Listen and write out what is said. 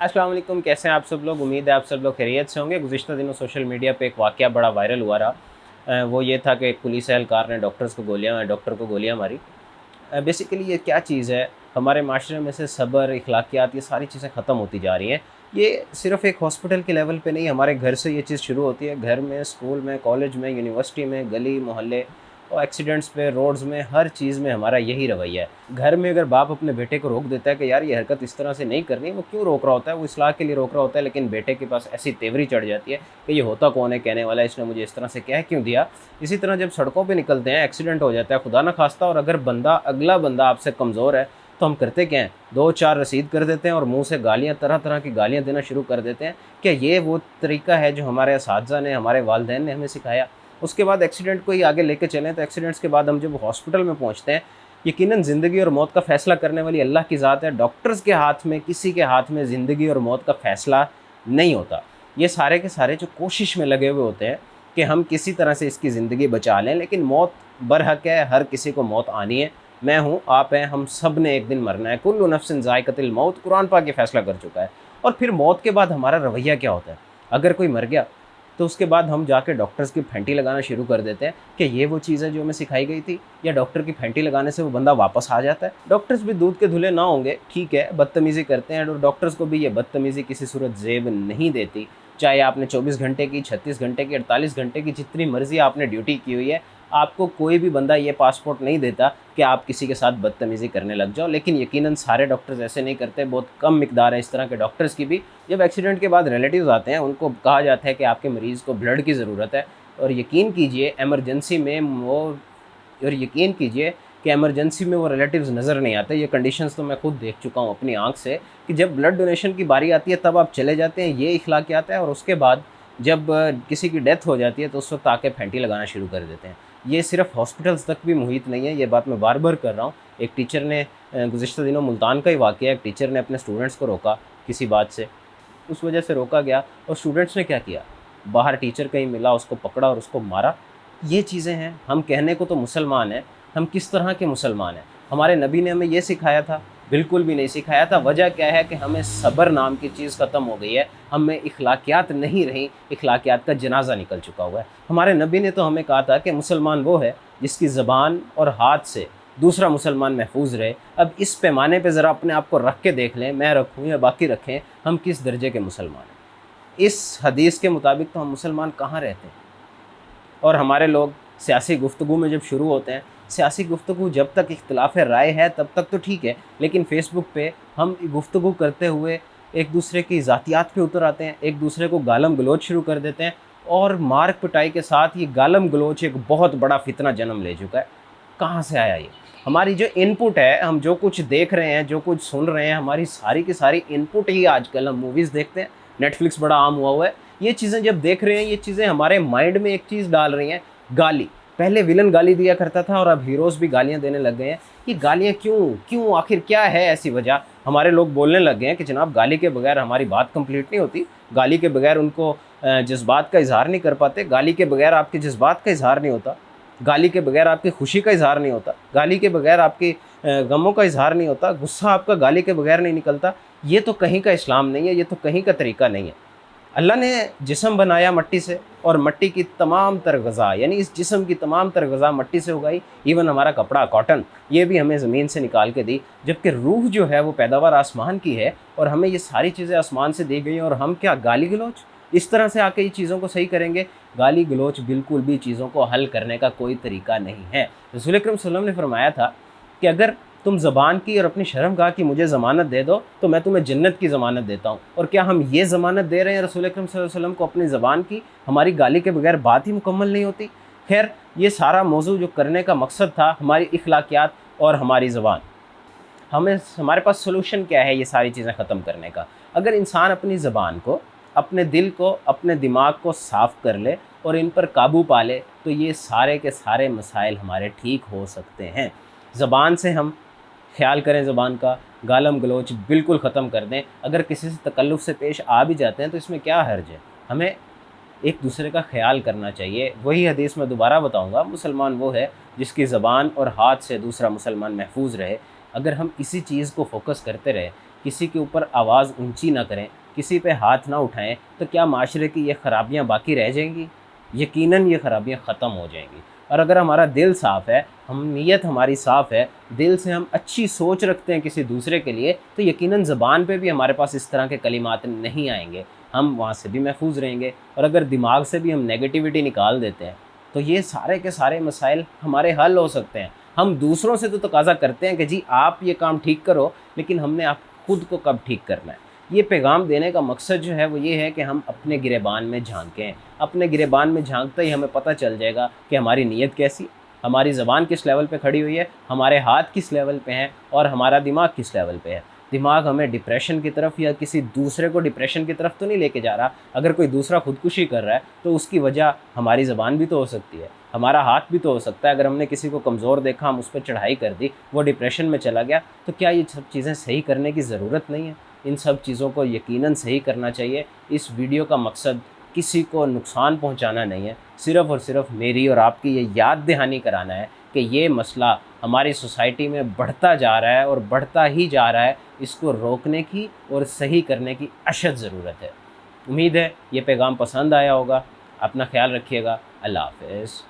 अस्सलाम वालेकुम, कैसे हैं आप सब लोग। उम्मीद है आप सब लोग खैरियत से होंगे। गुज़िश्ता दिनों सोशल मीडिया पे एक वाक़या बड़ा वायरल हुआ रहा। वो ये था कि एक पुलिस एहलकार ने डॉक्टर को गोलियाँ मारी। बेसिकली ये क्या चीज़ है, हमारे माशरे में से सब्र, इखलाकियात, ये सारी चीज़ें ख़त्म होती जा रही हैं। ये सिर्फ़ एक हॉस्पिटल के लेवल पे नहीं, हमारे घर से ये चीज़ शुरू होती है। घर में, स्कूल में, कॉलेज में, यूनिवर्सिटी में, गली मोहल्ले और एक्सीडेंट्स पे, रोड्स में, हर चीज़ में हमारा यही रवैया है। घर में अगर बाप अपने बेटे को रोक देता है कि यार ये हरकत इस तरह से नहीं करनी, वो क्यों रोक रहा होता है, वो इस्लाह के लिए रोक रहा होता है, लेकिन बेटे के पास ऐसी तेवरी चढ़ जाती है कि ये होता कौन है कहने वाला है, इसने मुझे इस तरह से कह क्यों दिया। इसी तरह जब सड़कों पे निकलते हैं, एक्सीडेंट हो जाता है खुदा ना खास्ता, और अगर अगला बंदा आपसे कमज़ोर है तो हम करते क्या हैं, 2-4 रसीद कर देते हैं और मुँह से गालियाँ, तरह तरह की गालियाँ देना शुरू कर देते हैं। क्या ये वो तरीका है जो हमारे असातिज़ा ने, हमारे वालिदैन ने हमें सिखाया? उसके बाद एक्सीडेंट को ही आगे लेके चलें तो एक्सीडेंट्स के बाद हम जब हॉस्पिटल में पहुंचते हैं, यकीनन ज़िंदगी और मौत का फ़ैसला करने वाली अल्लाह की ज़ात है। डॉक्टर्स के हाथ में, किसी के हाथ में ज़िंदगी और मौत का फ़ैसला नहीं होता। ये सारे के सारे जो कोशिश में लगे हुए होते हैं कि हम किसी तरह से इसकी ज़िंदगी बचा लें, लेकिन मौत बरहक है, हर किसी को मौत आनी है। मैं हूँ, आप हैं, हम सब ने एक दिन मरना है। कुल्लु नफ्सिन ज़ायक़तुल मौत, कुरान पाक ये फ़ैसला कर चुका है। और फिर मौत के बाद हमारा रवैया क्या होता है? अगर कोई मर गया तो उसके बाद हम जाके डॉक्टर्स की फैंटी लगाना शुरू कर देते हैं कि ये वो चीज़ है जो हमें सिखाई गई थी, या डॉक्टर की फैंटी लगाने से वो बंदा वापस आ जाता है। डॉक्टर्स भी दूध के धुले ना होंगे, ठीक है, बदतमीज़ी करते हैं और डॉक्टर्स को भी ये बदतमीज़ी किसी सूरत ज़ेब नहीं देती। चाहे आपने 24 घंटे की, 36 घंटे की, 48 घंटे की, जितनी मर्ज़ी आपने ड्यूटी की हुई है, आपको कोई भी बंदा ये पासपोर्ट नहीं देता कि आप किसी के साथ बदतमीज़ी करने लग जाओ। लेकिन यकीनन सारे डॉक्टर्स ऐसे नहीं करते, बहुत कम मिकदार है इस तरह के डॉक्टर्स की भी। जब एक्सीडेंट के बाद रिलेटिव्स आते हैं, उनको कहा जाता है कि आपके मरीज़ को ब्लड की ज़रूरत है, और यकीन कीजिए इमरजेंसी में वो और यकीन कीजिए कि इमरजेंसी में वो रिलेटिव्स नज़र नहीं आते। ये कंडीशंस तो मैं खुद देख चुका हूँ अपनी आँख से कि जब ब्लड डोनेशन की बारी आती है तब आप चले जाते हैं, ये इखलाकियात है। और उसके बाद जब किसी की डेथ हो जाती है तो उस वक्त आके फैंटी लगाना शुरू कर देते हैं। ये सिर्फ हॉस्पिटल्स तक भी मुहित नहीं है, ये बात मैं बार-बार कर रहा हूँ। एक टीचर ने गुज़िश्ता दिनों मुल्तान का ही वाक़या है, एक टीचर ने अपने स्टूडेंट्स को रोका किसी बात से, उस वजह से रोका गया और स्टूडेंट्स ने क्या किया, बाहर टीचर कहीं मिला, उसको पकड़ा और उसको मारा। ये चीज़ें हैं। हम कहने को तो मुसलमान हैं, हम किस तरह के मुसलमान हैं? हमारे नबी ने हमें ये सिखाया था? बिल्कुल भी नहीं सिखाया था। वजह क्या है कि हमें सब्र नाम की चीज़ ख़त्म हो गई है, हमें इखलाकियात नहीं रही, इखलाकियात का जनाजा निकल चुका हुआ है। हमारे नबी ने तो हमें कहा था कि मुसलमान वो है जिसकी ज़बान और हाथ से दूसरा मुसलमान महफूज रहे। अब इस पैमाने पे ज़रा अपने आप को रख के देख लें, मैं रखूँ या बाकी रखें, हम किस दर्जे के मुसलमान हैं। इस हदीस के मुताबिक तो हम मुसलमान कहाँ रहते हैं। और हमारे लोग सियासी गुफ्तगू में जब शुरू होते हैं, सियासी गुफ्तगू जब तक इख्तिलाफ़ राय है तब तक तो ठीक है, लेकिन फ़ेसबुक पे हम गुफ्तगू करते हुए एक दूसरे की ज़ातियात पे उतर आते हैं, एक दूसरे को गालम गलोच शुरू कर देते हैं, और मार पिटाई के साथ ये गालम गलोच एक बहुत बड़ा फितना जन्म ले चुका है। कहाँ से आया ये? हमारी जो इनपुट है, हम जो कुछ देख रहे हैं, जो कुछ सुन रहे हैं, हमारी सारी की सारी इनपुट ही आजकल हम मूवीज़ देखते हैं, नेटफ्लिक्स बड़ा आम हुआ है। ये चीज़ें जब देख रहे हैं, ये चीज़ें हमारे माइंड में एक चीज़ डाल रही हैं, गाली। पहले विलन गाली दिया करता था और अब हीरोज़ भी गालियाँ देने लग गए हैं। ये गालियाँ क्यों? क्यों? आखिर क्या है ऐसी वजह? हमारे लोग बोलने लग गए हैं कि जनाब गाली के बगैर हमारी बात कंप्लीट नहीं होती, गाली के बगैर उनको जज़्बात का इज़हार नहीं कर पाते, गाली के बगैर आपके जज़्बात का इज़हार नहीं होता, गाली के बगैर आपकी खुशी का इज़हार नहीं होता, गाली के बगैर आपकी गमों का इज़हार नहीं होता, गुस्सा आपका गाली के बगैर नहीं निकलता। ये तो कहीं का इस्लाम नहीं है, ये तो कहीं का तरीका नहीं है। अल्लाह ने जिस्म बनाया मट्टी से, और मट्टी की तमाम तर ग़िज़ा, यानी इस जिस्म की तमाम तर ग़िज़ा मट्टी से उगाई। इवन हमारा कपड़ा कॉटन, ये भी हमें ज़मीन से निकाल के दी, जबकि रूह जो है वो पैदावार आसमान की है, और हमें ये सारी चीज़ें आसमान से दी गई हैं। और हम क्या गाली गलौच इस तरह से आके ये चीज़ों को सही करेंगे? गाली गलौच बिल्कुल भी चीज़ों को हल करने का कोई तरीका नहीं है। रसूल अकरम सल्लल्लाहु अलैहि वसल्लम ने फरमाया था कि अगर तुम ज़बान की और अपनी शर्मगाह की मुझे ज़मानत दे दो तो मैं तुम्हें जन्नत की ज़मानत देता हूँ। और क्या हम ये ज़मानत दे रहे हैं रसूल अकरम सल्लल्लाहु अलैहि वसल्लम को अपनी ज़बान की? हमारी गाली के बगैर बात ही मुकम्मल नहीं होती। खैर, ये सारा मौजू जो करने का मकसद था, हमारी इखलाकियात और हमारी ज़बान। हमारे पास सलूशन क्या है ये सारी चीज़ें ख़त्म करने का? अगर इंसान अपनी ज़बान को, अपने दिल को, अपने दिमाग को साफ़ कर ले और इन पर काबू पा ले, तो ये सारे के सारे मसाइल हमारे ठीक हो सकते हैं। ज़बान से हम ख़्याल करें, ज़बान का गालम गलोच बिल्कुल ख़त्म कर दें। अगर किसी से तकल्लुफ़ से पेश आ भी जाते हैं तो इसमें क्या हर्ज है? हमें एक दूसरे का ख्याल करना चाहिए। वही हदीस मैं दोबारा बताऊंगा, मुसलमान वो है जिसकी ज़बान और हाथ से दूसरा मुसलमान महफूज रहे। अगर हम इसी चीज़ को फोकस करते रहे किसी के ऊपर आवाज़ ऊंची ना करें, किसी पे हाथ ना उठाएं, तो क्या माशरे की ये ख़राबियाँ बाकी रह जाएंगी? यकीनन ये ख़राबियाँ ख़त्म हो जाएंगी। और अगर हमारा दिल साफ़ है, हम नीयत हमारी साफ़ है, दिल से हम अच्छी सोच रखते हैं किसी दूसरे के लिए, तो यकीनन ज़बान पे भी हमारे पास इस तरह के कलिमात नहीं आएंगे, हम वहाँ से भी महफूज रहेंगे। और अगर दिमाग से भी हम नेगेटिविटी निकाल देते हैं, तो ये सारे के सारे मसाइल हमारे हल हो सकते हैं। हम दूसरों से तो तकाज़ा करते हैं कि जी आप ये काम ठीक करो, लेकिन हमने आप खुद को कब ठीक करना है। ये पैगाम देने का मकसद जो है वो ये है कि हम अपने गिरेबान में झांकें। अपने गिरेबान में झांकते ही हमें पता चल जाएगा कि हमारी नीयत कैसी, हमारी ज़बान किस लेवल पे खड़ी हुई है, हमारे हाथ किस लेवल पे हैं और हमारा दिमाग किस लेवल पे है। दिमाग हमें डिप्रेशन की तरफ या किसी दूसरे को डिप्रेशन की तरफ तो नहीं लेके जा रहा। अगर कोई दूसरा खुदकुशी कर रहा है तो उसकी वजह हमारी ज़बान भी तो हो सकती है, हमारा हाथ भी तो हो सकता है। अगर हमने किसी को कमज़ोर देखा, हम उस पर चढ़ाई कर दी, वो डिप्रेशन में चला गया, तो क्या ये सब चीज़ें सही करने की ज़रूरत नहीं है? इन सब चीज़ों को यकीनन सही करना चाहिए। इस वीडियो का मकसद किसी को नुकसान पहुंचाना नहीं है, सिर्फ़ और सिर्फ मेरी और आपकी ये याद दहानी कराना है कि ये मसला हमारी सोसाइटी में बढ़ता जा रहा है और बढ़ता ही जा रहा है। इसको रोकने की और सही करने की अशद ज़रूरत है। उम्मीद है ये पैगाम पसंद आया होगा। अपना ख्याल रखिएगा। अल्लाह हाफ़िज़।